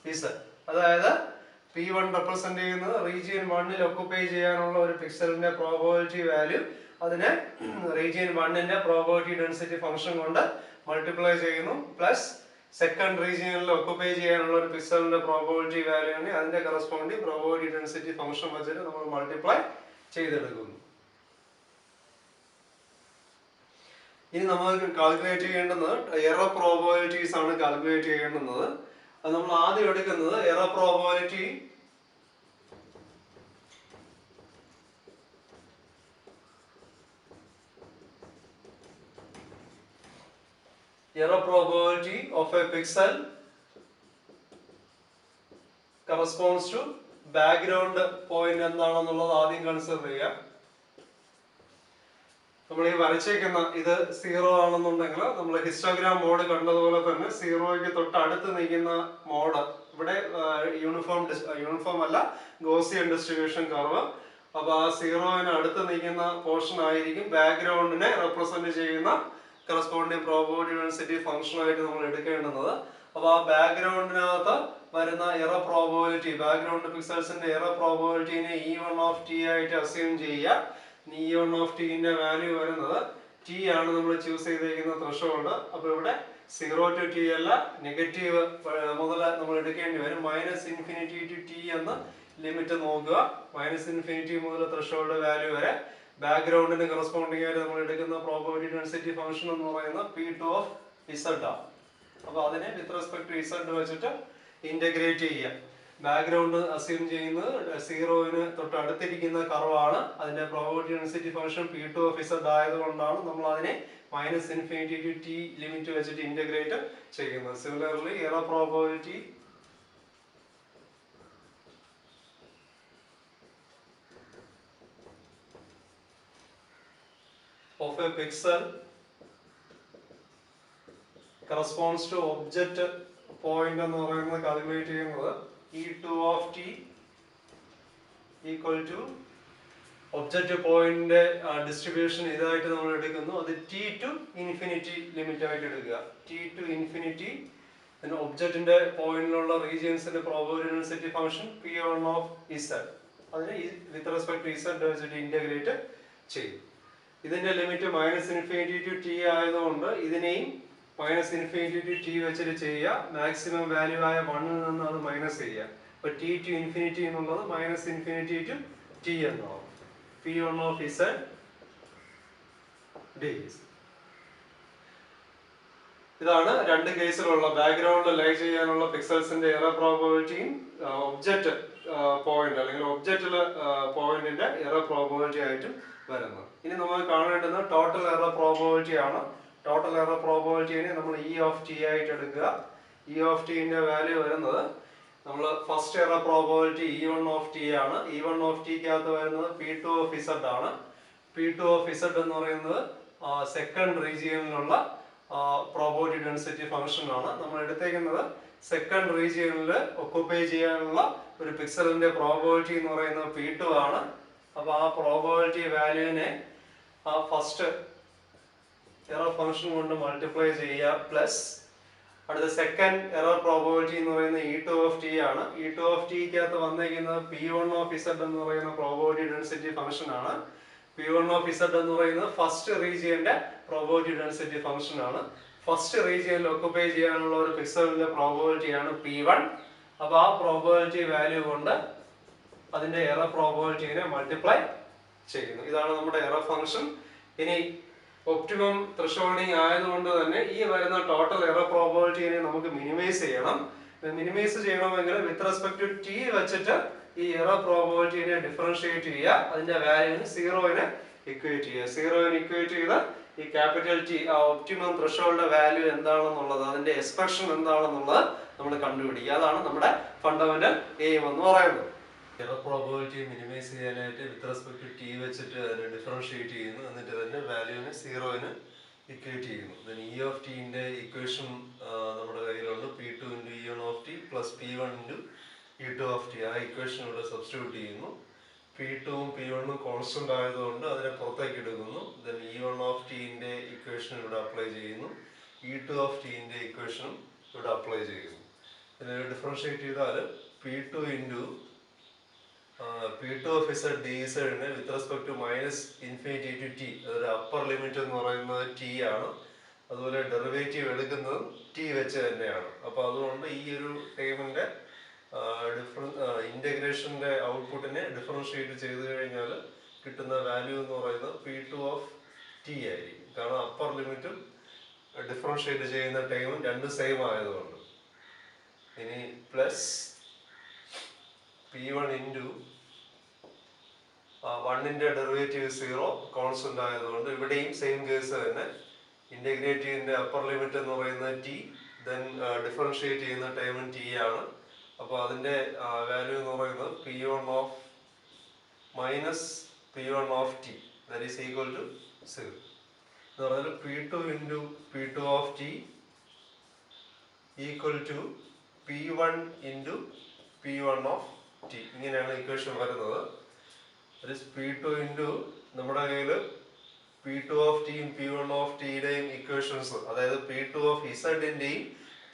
Z. അതായത് P1 റെപ്രസെന്റ് ചെയ്യുന്നത് റീജിയൻ 1ൽ ഒക്കുപൈ ചെയ്യാനുള്ള ഒരു പിക്സലിന്റെ പ്രോബബിലിറ്റി വാല്യൂ, അതിനെ റീജിയൻ 1ന്റെ പ്രോബബിലിറ്റി ഡെൻസിറ്റി ഫംഗ്ഷൻ കൊണ്ട് മൾട്ടിപ്ലൈ ചെയ്യുന്നു, പ്ലസ് സെക്കൻഡ് റീജിയനിൽ ഒക്കുപൈ ചെയ്യാനുള്ള ഒരു പിക്സലിന്റെ പ്രോബബിലിറ്റി വാല്യൂവിനെ അതിന്റെ കറസ്പോണ്ടിങ് പ്രോബബിലിറ്റി ഡെൻസിറ്റി ഫംഗ്ഷൻ വെച്ചിട്ട് നമ്മൾ മൾട്ടിപ്ലൈ ചെയ്തെടുക്കുന്നു. ഇനി നമുക്ക് കാൽക്കുലേറ്റ് ചെയ്യേണ്ടുന്നത് എറർ പ്രോബബിലിറ്റീസ് ആണ് കാൽക്കുലേറ്റ് ചെയ്യേണ്ടുന്നത്. അത് നമ്മൾ ആദ്യം എടുക്കുന്നത് error probability of a pixel corresponds to background point എന്താണെന്നുള്ളത് ആദ്യം കൺസിഡർ ചെയ്യാം. നമ്മൾ ഈ വരച്ചേക്കുന്ന ഇത് 0 ആണെന്നുണ്ടെങ്കിൽ നമ്മൾ ഹിസ്റ്റോഗ്രാം മോഡ് കണ്ടതുപോലെ തന്നെ 0ക്ക് തൊട്ട് അടുത്ത് നിൽക്കുന്ന മോഡ് ഇവിടെ യൂണിഫോം അല്ല, ഗോസിയൻ ഡിസ്ട്രിബ്യൂഷൻ കർവ്. അപ്പൊ ആ 0ന് അടുത്ത് നിൽക്കുന്ന പോർഷൻ ആയിരിക്കും ബാക്ക്ഗ്രൗണ്ടിനെ റെപ്രസെന്റ് ചെയ്യുന്ന കറസ്പോണ്ടിങ് പ്രോബബിലിറ്റി ഡെൻസിറ്റി ഫംഗ്ഷൻ ആയിട്ട് നമ്മൾ എടുക്കേണ്ടുന്നത്. അപ്പൊ ആ ബാക്ക്ഗ്രൗണ്ടിനകത്ത് വരുന്ന എറർ പ്രോബബിലിറ്റി, ബാക്ക്ഗ്രൗണ്ട് പിക്സൽസിന്റെ എറർ പ്രോബബിലിറ്റിനെ E1 of t ആയിട്ട് അസ്യൂം ചെയ്യുക. E1 of t ന്റെ വാല്യൂ വരുന്നത് t ആണ് നമ്മൾ ചൂസ് ചെയ്തിരിക്കുന്ന ത്രെഷോൾഡ്. അപ്പൊ ഇവിടെ 0 to t അല്ല, നെഗറ്റീവ് മുതൽ നമ്മൾ എടുക്കേണ്ടി വരും. -ഇൻഫിനിറ്റി ടു t എന്ന ലിമിറ്റ് നോക്കുക. -ഇൻഫിനിറ്റി മുതൽ ത്രെഷോൾഡ് വാല്യൂ വരെ ബാക്ക്ഗ്രൗണ്ടിന് കറസ്പോണ്ടിങ് ആയിട്ട് നമ്മൾ എടുക്കുന്ന പ്രോബബിലിറ്റി ഡെൻസിറ്റി ഫംഗ്ഷൻ എന്ന് പറയുന്നത് P2 of Z ആണ്. അപ്പൊ അതിനെ വിത്ത് റെസ്പെക്ട് ടു Z വെച്ചിട്ട് ഇന്റഗ്രേറ്റ് ചെയ്യാം. ബാക്ക്ഗ്രൗണ്ട് അസ്യൂം ചെയ്യുന്നത് 0ന് തൊട്ട് അടുത്തിരിക്കുന്ന കർവാണ്. അതിന്റെ probability density function P2 of Z ആയതുകൊണ്ടാണ് നമ്മൾ അതിനെ -ഇൻഫിനിറ്റി ടു t ലിമിറ്റ് വെച്ചിട്ട് ഇന്റഗ്രേറ്റ് ചെയ്യുന്നത്. Similarly error probability of a pixel corresponds to object point എന്ന് പറയുന്നത് കാൽക്കുലേറ്റ് ചെയ്യുന്നത് E2 of t equal to object പോയിന്റിന്റെ ഡിസ്ട്രിബ്യൂഷൻ ഇതായിട്ട് നമ്മൾ എടുക്കുന്നു. അത് t to ഇൻഫിനിറ്റി ലിമിറ്റ് ആയിട്ട് എടുക്കുക. t to ഇൻഫിനിറ്റി ഒബ്ജക്റ്റിന്റെ പോയിന്റിലുള്ള റീജിയൻസിന്റെ probability density function P1 of Z, അതിനെ വിത്ത് റെസ്പെക്ട് ടു Z വെച്ചിട്ട് ഇന്റഗ്രേറ്റ് ചെയ്യും. ഇതിന്റെ ലിമിറ്റ് -ഇൻഫിനിറ്റി ടു t ആയതുകൊണ്ട് ഇതിനെയും -ഇൻഫിനിറ്റി ടു t വെച്ചിട്ട് ചെയ്യുക. മാക്സിമം വാല്യൂ ആയ 1ൽ നിന്ന് അത് മൈനസ് ചെയ്യുക. അപ്പൊ t to ഇൻഫിനിറ്റി എന്നുള്ളത് -ഇൻഫിനിറ്റി ടു t എന്നാവും. P1 of Z ds. ഇതാണ് രണ്ട് കേസിലുള്ള ബാക്ക്ഗ്രൗണ്ടിൽ ലൈ ചെയ്യാനുള്ള പിക്സൽസിന്റെ എറർ പ്രോബബിലിറ്റിയും ഒബ്ജക്റ്റ് പോയിന്റ് അല്ലെങ്കിൽ ഒബ്ജക്റ്റിലെ പോയിന്റിന്റെ എറർ പ്രോബബിലിറ്റി ആയിട്ടും വരുന്നത്. ഇനി നമ്മൾ കാണേണ്ടത് ടോട്ടൽ എറർ പ്രോബബിലിറ്റി ആണ്. ടോട്ടൽ എറർ പ്രോബബിലിറ്റിനെ നമ്മൾ E of t ആയിട്ട് എടുക്കുക. E of t ന്റെ വാല്യൂ വരുന്നത് നമ്മൾ first error probability E1 of t ആണ്. E1 of t ക്കകത്ത് വരുന്നത് P2 of Z ആണ്. P2 of Z എന്ന് പറയുന്നത് സെക്കൻഡ് റീജിയനിലുള്ള പ്രോബബിലിറ്റി ഡെൻസിറ്റി ഫംഗ്ഷൻ ആണ്. നമ്മൾ എടുത്തേക്കുന്നത് സെക്കൻഡ് റീജിയനിൽ ഒക്കുപൈ ചെയ്യാനുള്ള ഒരു പിക്സലിന്റെ പ്രോബബിലിറ്റി എന്ന് പറയുന്നത് P2 ആണ്. അപ്പൊ ആ പ്രോബബിലിറ്റി വാല്യൂവിനെ ആ ഫസ്റ്റ് എറർ ഫംഗ്ഷൻ കൊണ്ട് മൾട്ടിപ്ലൈ ചെയ്യുക, പ്ലസ് അടുത്ത സെക്കൻഡ് എറർ പ്രോബബിലിറ്റി എന്ന് പറയുന്നത് E2 of t ആണ്. E2 of t ക്കകത്ത് വന്നിരിക്കുന്നത് P1 of Z എന്ന് പറയുന്ന പ്രോബബിലിറ്റി ഡെൻസിറ്റി ഫംഗ്ഷൻ ആണ്. P1 of Z എന്ന് പറയുന്നത് ഫസ്റ്റ് റീജിയന്റെ പ്രോബബിലിറ്റി ഡെൻസിറ്റി ഫംഗ്ഷൻ ആണ്. ഫസ്റ്റ് റീജിയനിൽ ഒക്കുപൈ ചെയ്യാനുള്ള ഒരു പിക്സലിന്റെ പ്രോബബിലിറ്റി ആണ് P1. അപ്പൊ ആ പ്രോബബിലിറ്റി വാല്യൂ കൊണ്ട് അതിന്റെ എറർ പ്രോബബിലിറ്റിനെ മൾട്ടിപ്ലൈ ചെയ്യുന്നു. ഇതാണ് നമ്മുടെ എറർ ഫംഗ്ഷൻ. ഇനി ഒപ്റ്റിമം ത്രെഷോൾഡിങ് ആയതുകൊണ്ട് തന്നെ ഈ വരുന്ന ടോട്ടൽ എറർ പ്രോബബിലിറ്റിനെ നമുക്ക് മിനിമൈസ് ചെയ്യണം. മിനിമൈസ് ചെയ്യണമെങ്കിൽ വിത്ത് റെസ്പെക്ട് ടു t വെച്ചിട്ട് ഈ എറർ പ്രോബബിലിറ്റിനെ ഡിഫറൻഷിയേറ്റ് ചെയ്യുക. അതിന്റെ വാല്യൂവിന് 0നെ ഇക്വേറ്റ് ചെയ്യുക. 0നെ ഇക്വേറ്റ് ചെയ്ത് ഈ ക്യാപിറ്റൽ T ആ ഒപ്റ്റിമം ത്രെഷോൾഡ് വാല്യൂ എന്താണെന്നുള്ളത്, അതിന്റെ എക്സ്പ്രഷൻ എന്താണെന്നുള്ളത് നമ്മൾ കണ്ടുപിടിക്കുക. അതാണ് നമ്മുടെ ഫണ്ടമെന്റൽ എയിം എന്ന് പറയുന്നത്. എറർ പ്രോബബിലിറ്റി മിനിമൈസ് ചെയ്യാനായിട്ട് വിത്ത് റെസ്പെക്ട് ടു t വെച്ചിട്ട് അതിനെ ഡിഫറൻഷിയേറ്റ് ചെയ്യുന്നു. എന്നിട്ട് അതിന്റെ വാല്യൂവിനെ 0ന് ഇക്വേറ്റ് ചെയ്യുന്നു. E of t ന്റെ ഇക്വേഷൻ നമ്മുടെ കയ്യിലുണ്ട്. P2 into E1 of t plus P1 into E2 of t. ആ ഇക്വേഷൻ ഇവിടെ സബ്സ്റ്റിറ്റ്യൂട്ട് ചെയ്യുന്നു. P2ഉം P1ഉം കോൺസ്റ്റന്റ് ആയതുകൊണ്ട് അതിനെ പുറത്തേക്ക് എടുക്കുന്നു. Then E1 of t ന്റെ ഇക്വേഷൻ ഇവിടെ അപ്ലൈ ചെയ്യുന്നു. E2 of t ന്റെ ഇക്വേഷനും ഇവിടെ അപ്ലൈ ചെയ്യുന്നു. ഇതിനെ ഡിഫറൻഷിയേറ്റ് ചെയ്താൽ P2 into P2 of z dz നെ with respect to -minus infinity to t, അതൊരു അപ്പർ ലിമിറ്റ് എന്ന് പറയുന്നത് t ആണ്. അതുപോലെ ഡെറിവേറ്റീവ് എടുക്കുന്നത് t വെച്ച് തന്നെയാണ്. അപ്പോൾ അതുകൊണ്ട് ഈ ഒരു ടേമിന്റെ ഇന്റഗ്രേഷന്റെ ഔട്ട്പുട്ടിനെ ഡിഫറൻഷിയേറ്റ് ചെയ്ത് കഴിഞ്ഞാൽ കിട്ടുന്ന വാല്യൂ എന്ന് പറയുന്നത് P2 of t ആയിരിക്കും. കാരണം അപ്പർ ലിമിറ്റും ഡിഫറൻഷിയേറ്റ് ചെയ്യുന്ന ടൈമും രണ്ടും സെയിം ആയതുകൊണ്ട്. ഇനി പ്ലസ് P1 ഇൻറ്റു 1ന്റെ ഡെറിവേറ്റീവ് 0 കോൺസ്റ്റന്റ് ആയതുകൊണ്ട് ഇവിടെയും സെയിം കേസ് തന്നെ. ഇന്റഗ്രേറ്റീവിന്റെ അപ്പർ ലിമിറ്റ് എന്ന് പറയുന്നത് t, ദെൻ ഡിഫറൻഷിയേറ്റ് ചെയ്യുന്ന ടൈമും t ആണ്. അപ്പോൾ അതിന്റെ വാല്യൂ എന്ന് പറയുന്നത് P1 of P1 of t, that is equal to 0 എന്ന് പറഞ്ഞാൽ P2 into P2 of t equal to P1 into P1 of t. ഇങ്ങനെയാണ് ഇക്വേഷൻ വരുന്നത്. P2 ഇൻറ്റു നമ്മുടെ കയ്യിൽ P2 of t യും P1 of t യുടെയും ഇക്വേഷൻസ്, അതായത് P2 of z ന്റെയും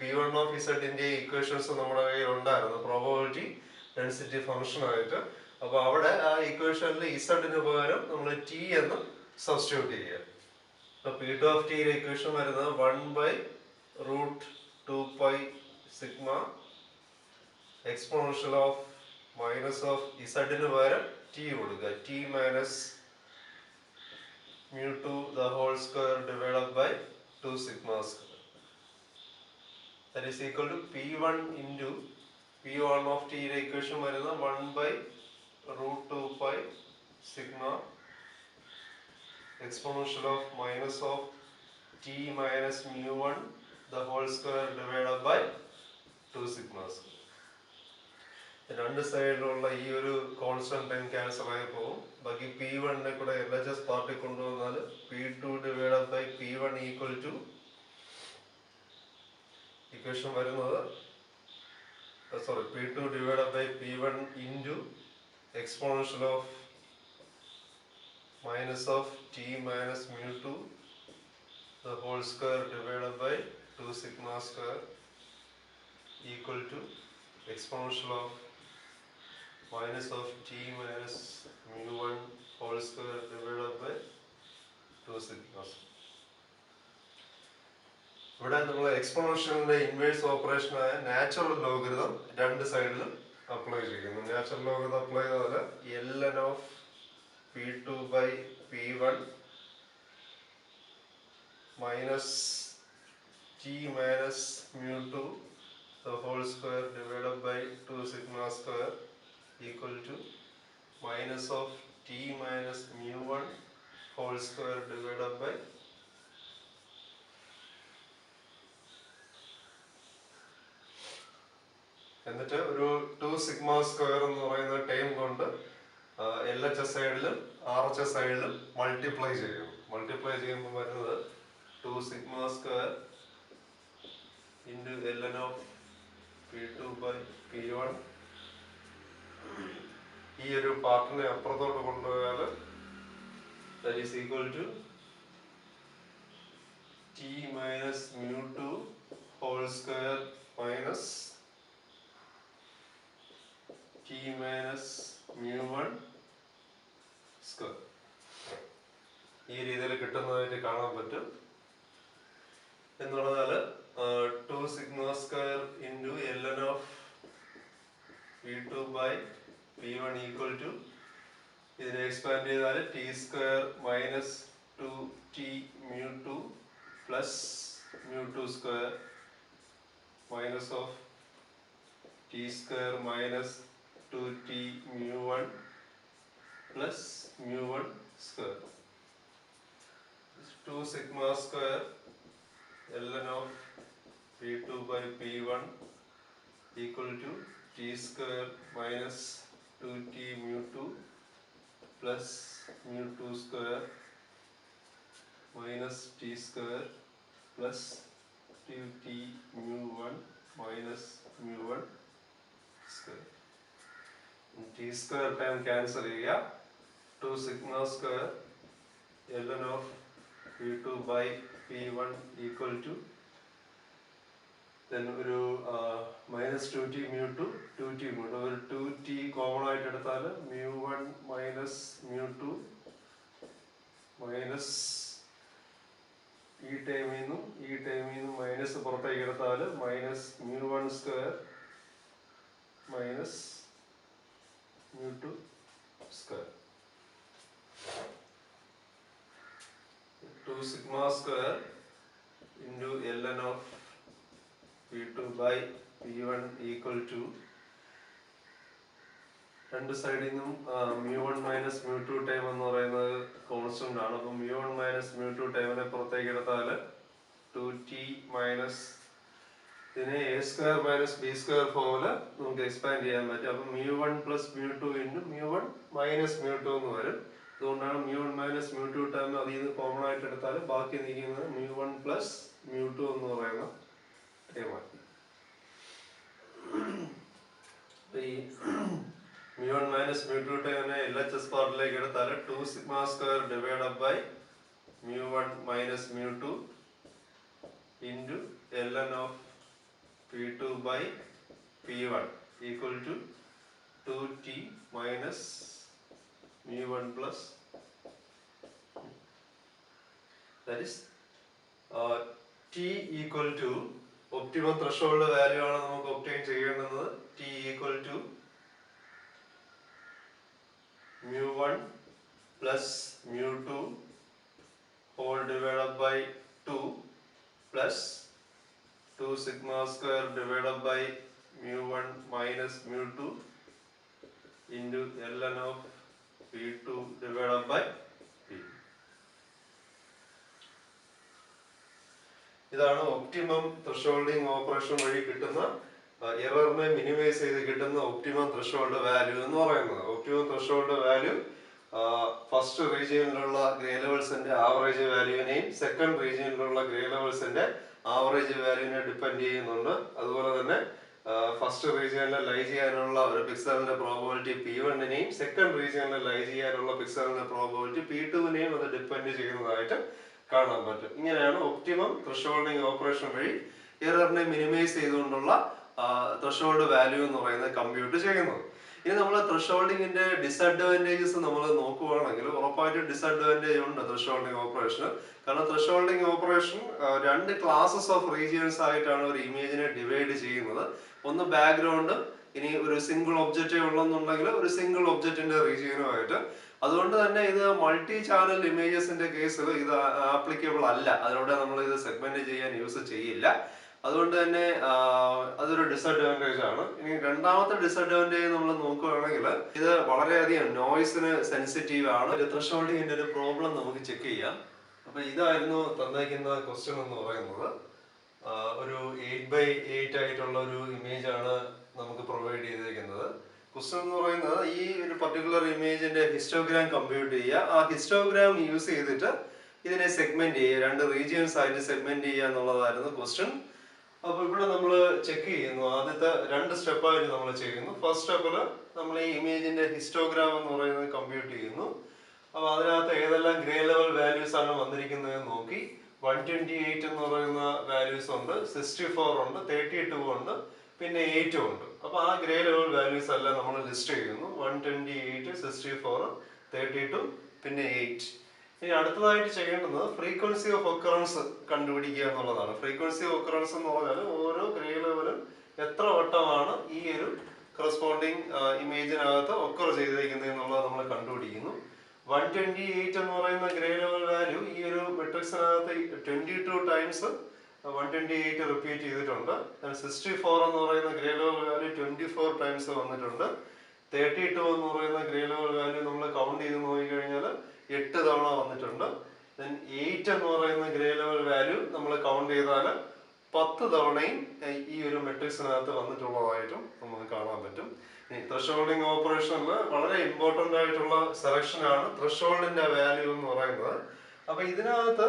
P1 of z ന്റെയും ഇക്വേഷൻസ് നമ്മുടെ കയ്യിൽ ഉണ്ടായിരുന്നു പ്രോബബിലിറ്റി ഡെൻസിറ്റി ഫംഗ്ഷൻ ആയിട്ട്. അപ്പോൾ അവിടെ ആ ഇക്വേഷനിൽ z പകരം നമ്മൾ t എന്ന് സബ്സ്റ്റിറ്റ്യൂട്ട് ചെയ്യുക. അപ്പോൾ P2 of t യുടെ ഇക്വേഷൻ വരുന്നത് 1/√2π sigma exponential of minus of z പകരം t കൊടുക്കുക, t minus mu2 the whole square divided by 2 sigma square. That is equal to P1 into P1 of t യുടെ equation വരുന്നത് 1/√2π sigma exponential of minus of t minus mu1 the whole square divided by 2 sigma square. രണ്ട് സൈഡിലുള്ള ഈ ഒരു constant time cancel ആയി പോകും. ബാക്കി P1 കൂടെ LHS പാർട്ടി കൊണ്ടുവന്നാൽ P2 divided by P1 equal to equation വരുന്നത് P2 divided by P1 into exponential of minus of t minus mu2 the whole square divided by 2 sigma square equal to exponential of minus of t minus mu1 whole square divided by 2 sigma. ഇവിടെ നമ്മൾ എക്സ്പോണൻഷ്യലിന്റെ inverse operation ആയ natural logarithm രണ്ട് സൈഡിലും apply ചെയ്യുന്നു. Natural logarithm apply ചെയ്താൽ ln of P2 by P1 minus t minus mu2 the whole square divided by 2 sigma square equal to minus of t minus mu1 whole square divided by എന്നിട്ട് ഒരു 2 sigma square എന്ന് പറയുന്ന time കൊണ്ട് LHS സൈഡിലും RHS സൈഡിലും multiply ചെയ്യും. Multiply ചെയ്യുമ്പോൾ വരുന്നത് 2 sigma square into ln of P2 by P1. ഈ ഒരു പാർട്ടിനെ അപ്പുറത്തോട്ട് കൊണ്ടുപോയാൽ that is equal to t minus mu2 whole square minus t minus mu1 square. ഈ രീതിയിൽ കിട്ടുന്നതായിട്ട് കാണാൻ പറ്റും. എന്ന് പറഞ്ഞാൽ 2 sigma square into ln of P2 by P1 equal to ഇതിനെ എക്സ്പാൻഡ് ചെയ്താൽ t square minus 2t mu2 plus mu2 square minus of t square minus 2t mu1 plus mu1 square. 2 sigma square ln of P2 by P1 equal to t square minus 2t mu2 plus mu2 square minus t square plus 2t mu1 minus mu1 square. T square time cancel ചെയ്യുക. 2 sigma square ln of p2 by p1 equal to then ഒരു minus 2t mu2 2t mu2 ഒരു 2t common ആയിട്ട് എടുത്താൽ mu1 minus mu2 minus ഈ ടൈമിൽ നിന്നും minus പുറത്തേക്ക് എടുത്താൽ minus mu1 square minus mu2 square 2 sigma square into ln of p2 by p1 equal to രണ്ട് സൈഡിൽ നിന്നും mu1 മൈനസ് mu2 ടൈം എന്ന് പറയുന്നത് കോൺസ്റ്റന്റ് ആണ്. അപ്പോൾ mu1 മൈനസ് mu2 ടൈമിനെ പുറത്തേക്ക് എടുത്താൽ 2t മൈനസ് ഇതിനെ a square minus b square ഫോമില് നമുക്ക് എക്സ്പാൻഡ് ചെയ്യാൻ പറ്റും. അപ്പം mu1 plus mu2 into mu1 minus mu2 എന്ന് വരും. അതുകൊണ്ടാണ് mu1 മൈനസ് mu2 ടൈം അതിൽ നിന്ന് കോമൺ ആയിട്ട് എടുത്താൽ ബാക്കി നിൽക്കുന്നത് mu1 പ്ലസ് mu2 എന്ന് പറയുന്ന ടൈമാണ്. ഈ mu1 മൈനസ് mu2 ടൈമിനെ LHS പാർട്ടിലേക്ക് എടുത്താൽ 2 sigma square divided by mu1 minus mu2 into ln of p2 by p1 equal to 2t minus mu1 plus that is t equal to optimum threshold value ആണ് നമുക്ക് obtain ചെയ്യേണ്ടത്. t equal to mu1 plus mu2 whole divided by 2 plus 2 sigma square divided by mu1 minus mu2 into ln of p2 divided by p. ഇതാണ് optimum thresholding operation വഴി കിട്ടുന്ന എററിനെ minimise ചെയ്ത് കിട്ടുന്ന optimum threshold value എന്ന് പറയുന്നത്. Optimum threshold value first റീജിയനിലുള്ള grey ലെവൽസിന്റെ average വാല്യൂവിനെയും സെക്കൻഡ് റീജിയനിലുള്ള ഗ്രേ ലെവൽസിന്റെ ആവറേജ് വാല്യൂവിനെ ഡിപ്പെൻഡ് ചെയ്യുന്നുണ്ട്. അതുപോലെ തന്നെ ഫസ്റ്റ് റീജിയനിൽ ലൈ ചെയ്യാനുള്ള ഒരു പിക്സലിന്റെ പ്രോബബിലിറ്റി p1നെയും സെക്കൻഡ് റീജിയനിൽ ലൈ ചെയ്യാനുള്ള പിക്സലിന്റെ പ്രോബബിലിറ്റി p2നെയും അത് ഡിപ്പെൻഡ് ചെയ്യുന്നതായിട്ട് കാണാൻ പറ്റും. ഇങ്ങനെയാണ് ഒപ്റ്റിമം ത്രെഷോൾഡിംഗ് ഓപ്പറേഷൻ വഴി എററിനെ മിനിമൈസ് ചെയ്തുകൊണ്ടുള്ള ത്രെഷോൾഡ് വാല്യൂ എന്ന് പറയുന്നത് കമ്പ്യൂട്ട് ചെയ്യുന്നത്. ഇനി നമ്മൾ ത്രെഷോൾഡിങ്ങിന്റെ ഡിസഡ്വാൻറ്റേജസ് നമ്മൾ നോക്കുകയാണെങ്കിൽ ഉറപ്പായിട്ടും ഡിസഡ്വാൻറ്റേജ് ഉണ്ട് ത്രെഷോൾഡിംഗ് ഓപ്പറേഷന്. കാരണം ത്രെഷോൾഡിംഗ് ഓപ്പറേഷൻ രണ്ട് ക്ലാസസ് ഓഫ് റീജിയൻസ് ആയിട്ടാണ് ഒരു ഇമേജിനെ ഡിവൈഡ് ചെയ്യുന്നത്. ഒന്ന് ബാക്ക്ഗ്രൗണ്ട്, ഇനി ഒരു സിംഗിൾ ഒബ്ജക്റ്റേ ഉള്ളെന്നുണ്ടെങ്കിൽ ഒരു സിംഗിൾ ഒബ്ജക്റ്റിന്റെ റീജിയനുമായിട്ട്. അതുകൊണ്ട് തന്നെ ഇത് മൾട്ടി ചാനൽ ഇമേജസിന്റെ കേസിൽ ഇത് ആപ്ലിക്കബിൾ അല്ല. അതിലൂടെ നമ്മൾ ഇത് സെഗ്മെന്റ് ചെയ്യാൻ യൂസ് ചെയ്യില്ല. അതുകൊണ്ട് തന്നെ അതൊരു ഡിസഡ്വാൻറ്റേജ് ആണ്. ഇനി രണ്ടാമത്തെ ഡിസഡ്വാൻറ്റേജ് നമ്മൾ നോക്കുകയാണെങ്കിൽ ഇത് വളരെയധികം നോയ്സിന് സെൻസിറ്റീവ് ആണ്. ത്രെഷോൾഡിങ്ങിന്റെ ഒരു പ്രോബ്ലം നമുക്ക് ചെക്ക് ചെയ്യാം. അപ്പൊ ഇതായിരുന്നു തന്നേക്കുന്ന ക്വസ്റ്റ്യൻ എന്ന് പറയുന്നത്. ഒരു 8x8 ആയിട്ടുള്ള ഒരു ഇമേജ് ആണ് നമുക്ക് പ്രൊവൈഡ് ചെയ്തിരിക്കുന്നത്. ക്വസ്റ്റ്യൻ എന്ന് പറയുന്നത് ഈ ഒരു പർട്ടിക്കുലർ ഇമേജിന്റെ ഹിസ്റ്റോഗ്രാം കമ്പ്യൂട്ട് ചെയ്യുക. ആ ഹിസ്റ്റോഗ്രാം യൂസ് ചെയ്തിട്ട് ഇതിനെ സെഗ്മെന്റ് ചെയ്യുക, രണ്ട് റീജിയൻസ് ആയിട്ട് സെഗ്മെന്റ് ചെയ്യുക എന്നുള്ളതായിരുന്നു ക്വസ്റ്റ്യൻ. അപ്പൊ ഇവിടെ നമ്മൾ ചെക്ക് ചെയ്യുന്നു. ആദ്യത്തെ രണ്ട് സ്റ്റെപ്പായിട്ട് നമ്മൾ ചെയ്യുന്നു. ഫസ്റ്റ് സ്റ്റെപ്പില് നമ്മൾ ഈ ഇമേജിന്റെ ഹിസ്റ്റോഗ്രാം എന്ന് പറയുന്നത് കമ്പ്യൂട്ട് ചെയ്യുന്നു. അപ്പൊ അതിനകത്ത് ഏതെല്ലാം ഗ്രേ ലെവൽ വാല്യൂസ് ആണ് വന്നിരിക്കുന്നത് നോക്കി. 128 എന്ന് പറയുന്ന വാല്യൂസ് ഉണ്ട്, 64 ഉണ്ട്, 32 ഉണ്ട്, പിന്നെ 8 ഉണ്ട്. അപ്പൊ ആ ഗ്രേ ലെവൽ വാല്യൂസ് എല്ലാം നമ്മൾ ലിസ്റ്റ് ചെയ്യുന്നു. 128, 64, 32, പിന്നെ 8. ഇനി അടുത്തതായിട്ട് ചെയ്യേണ്ടത് ഫ്രീക്വൻസി ഓഫ് ഒക്കറൻസ് കണ്ടുപിടിക്കുക എന്നുള്ളതാണ്. ഫ്രീക്വൻസി ഓഫ് ഒക്കറൻസ് എന്ന് പറഞ്ഞാൽ ഓരോ ഗ്രേ ലെവലും എത്ര വട്ടമാണ് ഈ ഒരു കറസ്പോണ്ടിങ് ഇമേജിനകത്ത് ഒക്കർ ചെയ്തിരിക്കുന്നത് എന്നുള്ളത് നമ്മൾ കണ്ടുപിടിക്കുന്നു. 128 എന്ന് പറയുന്ന ഗ്രേ ലെവൽ വാല്യൂ ഈ ഒരു മെട്രിക്സിനകത്ത് 22 ടൈംസ് 128 റിപ്പീറ്റ് ചെയ്തിട്ടുണ്ട്. 64 എന്ന് പറയുന്ന ഗ്രേ ലെവൽ വാല്യൂ 24 ടൈംസ് വന്നിട്ടുണ്ട്. 32 എന്ന് പറയുന്ന ഗ്രേ ലെവൽ വാല്യൂ നമ്മൾ കൗണ്ട് ചെയ്ത് നോക്കിക്കഴിഞ്ഞാൽ 8 തവണ വന്നിട്ടുണ്ട്. 8 എന്ന് പറയുന്ന ഗ്രേ ലെവൽ വാല്യൂ നമ്മൾ കൗണ്ട് ചെയ്താൽ 10 തവണയും ഈ ഒരു മെട്രിക്സിനകത്ത് വന്നിട്ടുള്ളതായിട്ടും നമുക്ക് കാണാൻ പറ്റും. ത്രെഷോൾഡിംഗ് ഓപ്പറേഷനിൽ വളരെ ഇമ്പോർട്ടൻ്റ് ആയിട്ടുള്ള സെലക്ഷൻ ആണ് ത്രെഷോൾഡിന്റെ വാല്യൂ എന്ന് പറയുന്നത്. അപ്പൊ ഇതിനകത്ത്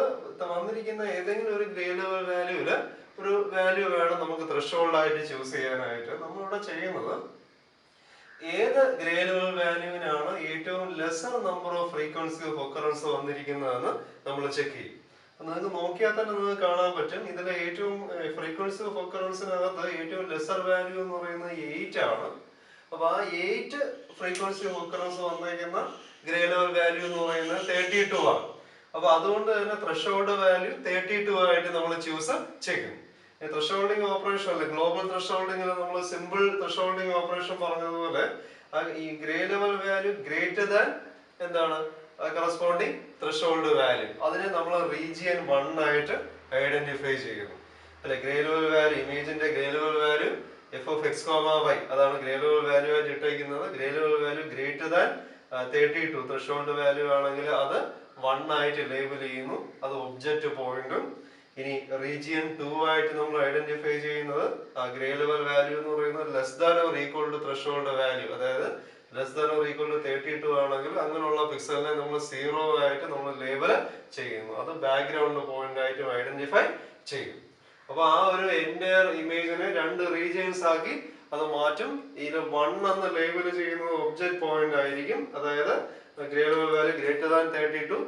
വന്നിരിക്കുന്ന ഏതെങ്കിലും ഒരു ഗ്രേ ലെവൽ വാല്യൂവില് ഒരു വാല്യൂ വേണം നമുക്ക് ത്രെഷോൾഡ് ആയിട്ട് ചൂസ് ചെയ്യാനായിട്ട്. നമ്മളിവിടെ ചെയ്യുന്നത് ഏത് ഗ്രേ ലെവൽ വാല്യൂവിനാണ് ഏറ്റവും lesser number of frequency of occurrence വന്നിരിക്കുന്നതെന്ന് നമ്മൾ ചെക്ക് ചെയ്യും. നിങ്ങൾക്ക് നോക്കിയാൽ തന്നെ നിങ്ങൾക്ക് കാണാൻ പറ്റും ഇതിലെ ഏറ്റവും ഫ്രീക്വൻസി ഓഫ് ഒക്കറൻസിനകത്ത് ഏറ്റവും ലെസർ വാല്യൂ എന്ന് പറയുന്നത് 8 ആണ്. അപ്പൊ ആ 8 ഫ്രീക്വൻസി ഓഫ് ഒക്കറൻസ് വന്നിരിക്കുന്ന ഗ്രേ ലെവൽ വാല്യൂ എന്ന് പറയുന്നത് 32 ആണ്. അപ്പൊ അതുകൊണ്ട് തന്നെ ത്രെഷോൾഡ് വാല്യൂ 32 ആയിട്ട് നമ്മൾ ചൂസ് ചെയ്യും. ത്രെഷോൾഡിംഗ് ഓപ്പറേഷൻ അല്ലെ, ഗ്ലോബൽ ത്രെഷോൾഡിംഗിൽ നമ്മൾ സിമ്പിൾ ത്രെഷോൾഡിംഗ് ഓപ്പറേഷൻ പറഞ്ഞതുപോലെ ഈ grey level value greater than എന്താണ് കറസ്പോണ്ടിങ് ത്രെഷോൾഡ് വാല്യൂ, അതിനെ നമ്മൾ റീജിയൻ 1 ആയിട്ട് ഐഡന്റിഫൈ ചെയ്യുന്നു അല്ലെ. ഗ്രേ ലെവൽ വാല്യൂ, ഇമേജിന്റെ grey level value f(x, y) അതാണ് ഗ്രേ ലെവൽ വാല്യൂ ആയിട്ട് ഇട്ടേക്കുന്നത്. Grey level value greater than 32 threshold value ആണെങ്കിൽ അത് 1 ആയിട്ട് ലേബൽ ചെയ്യുന്നു, അത് ഒബ്ജക്റ്റ് പോയിന്റും. ഇനി റീജിയൻ 2 ആയിട്ട് നമ്മൾ ഐഡന്റിഫൈ ചെയ്യുന്നത് ആ ഗ്രേ ലെവൽ വാല്യൂ എന്ന് പറയുന്നത് less than or equal to threshold value, അതായത് less than or equal to 32 ആണെങ്കിൽ അങ്ങനെയുള്ള പിക്സലിനെ നമ്മൾ 0 ആയിട്ട് നമ്മൾ ലേബൽ ചെയ്യുന്നു, അത് ബാക്ക്ഗ്രൗണ്ട് പോയിന്റ് ആയിട്ട് ഐഡന്റിഫൈ ചെയ്യും. അപ്പൊ ആ ഒരു എൻറ്റയർ ഇമേജിനെ 2 റീജിയൻസ് ആക്കി അത് മാറ്റും. ഇതിൽ 1 എന്ന് ലേബൽ ചെയ്യുന്നത് ഒബ്ജക്റ്റ് പോയിന്റ് ആയിരിക്കും, അതായത് grey level value greater than 32.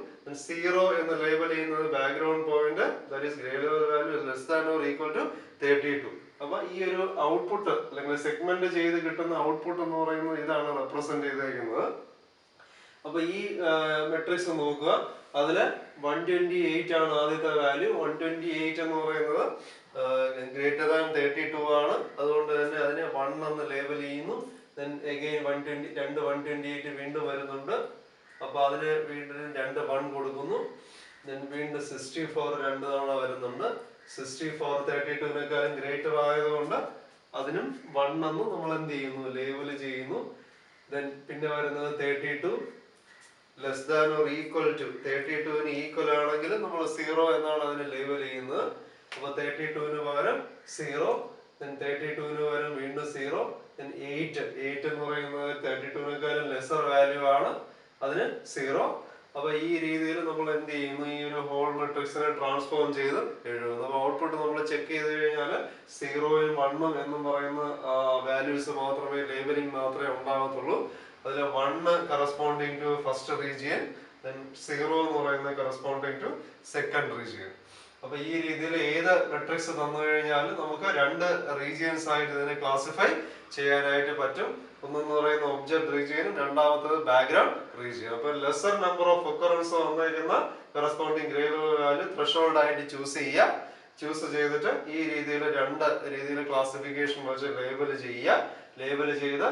0 എന്ന് ലേബൽ ചെയ്യുന്നത് background point, that is grey level value less than or equal to 32. അപ്പൊ ഈ ഒരു ഔട്ട്പുട്ട് അല്ലെങ്കിൽ സെഗ്മെന്റ് ചെയ്ത് കിട്ടുന്ന ഔട്ട്പുട്ട് എന്ന് പറയുന്നത് ഇതാണ് റെപ്രസെന്റ് ചെയ്തേക്കുന്നത്. അപ്പൊ ഈ മെട്രിക്സ് നോക്കുക, അതില് 128 ആണ് ആദ്യത്തെ വാല്യൂ. 128 എന്ന് പറയുന്നത് ഗ്രേറ്റർ ദാൻ 32 ആണ്, അതുകൊണ്ട് തന്നെ അതിനെ 1 എന്ന് ലേബൽ ചെയ്യുന്നു. ദെൻ അഗൈൻ 128 വീണ്ടും വരുന്നുണ്ട്, അപ്പൊ അതിന് വീണ്ടും 2 1 കൊടുക്കുന്നു. ദെൻ വീണ്ടും 64 2 തവണ വരുന്നുണ്ട്. 64 32-നേക്കാളും ഗ്രേറ്റർ ആയതുകൊണ്ട് അതിനും 1 എന്ന് നമ്മൾ എന്ത് ചെയ്യുന്നു, ലേബൽ ചെയ്യുന്നു. ദെൻ പിന്നെ വരുന്നത് 32 less than or equal to 32-ന് ഈക്വൽ ആണെങ്കിൽ നമ്മൾ 0 എന്നാണ് അതിന് ലേബൽ ചെയ്യുന്നത്. അപ്പൊ 32-ന് പകരം 0, then 32-ന് പകരം വീണ്ടും 0, then 8 എന്ന് പറയുന്നത് 32-നേക്കാളും ലെസർ വാല്യൂ ആണ്, അതിന് 0. അപ്പൊ ഈ രീതിയിൽ നമ്മൾ എന്ത് ചെയ്യുന്നു, ഈ ഒരു ഹോൾ മെട്രിക്സിനെ ട്രാൻസ്ഫോം ചെയ്ത് എഴുതുന്നു. അപ്പൊ ഔട്ട്പുട്ട് നമ്മൾ ചെക്ക് ചെയ്ത് കഴിഞ്ഞാൽ 0-ഉം 1-ഉം എന്നും പറയുന്ന വാല്യൂസ് മാത്രമേ, ലേബലിംഗ് മാത്രമേ ഉണ്ടാകത്തുള്ളൂ. അതിൽ 1 corresponding to first region, then 0 എന്ന് പറയുന്നത് കറസ്പോണ്ടിങ് ടു സെക്കൻഡ് റീജിയൻ. അപ്പൊ ഈ രീതിയിൽ ഏത് മെട്രിക്സ് തന്നു കഴിഞ്ഞാലും നമുക്ക് 2 റീജിയൻസ് ആയിട്ട് ഇതിനെ ക്ലാസിഫൈ ചെയ്യാനായിട്ട് പറ്റും. ഒന്നെന്ന് പറയുന്ന ഒബ്ജക്ട് റീജിയനും രണ്ടാമത്തത് ബാക്ക്ഗ്രൗണ്ട് റീജിയൻ. അപ്പൊ ലെസർ നമ്പർ ഓഫ് ഒക്കറൻസ് വന്നിരിക്കുന്ന corresponding grey level value threshold ആയിട്ട് ചൂസ് ചെയ്യുക. ചൂസ് ചെയ്തിട്ട് ഈ രീതിയിൽ 2 രീതിയിൽ ക്ലാസിഫിക്കേഷൻ വെച്ച് ലേബൽ ചെയ്യുക. ലേബൽ ചെയ്ത്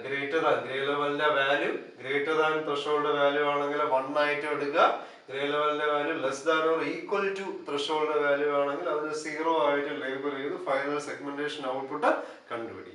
ഗ്രേറ്റർ ദാൻ ഗ്രേ ലെവലിന്റെ value greater than threshold value ആണെങ്കിൽ 1 ആയിട്ട് എടുക്കുക. ഗ്രേ ലെവലിന്റെ value less than or equal to threshold value ആണെങ്കിൽ അതിന് 0 ആയിട്ട് ലേബൽ ചെയ്ത് ഫൈനൽ സെഗ്മെന്റേഷൻ ഔട്ട്പുട്ട് കണ്ടുപിടിക്കും.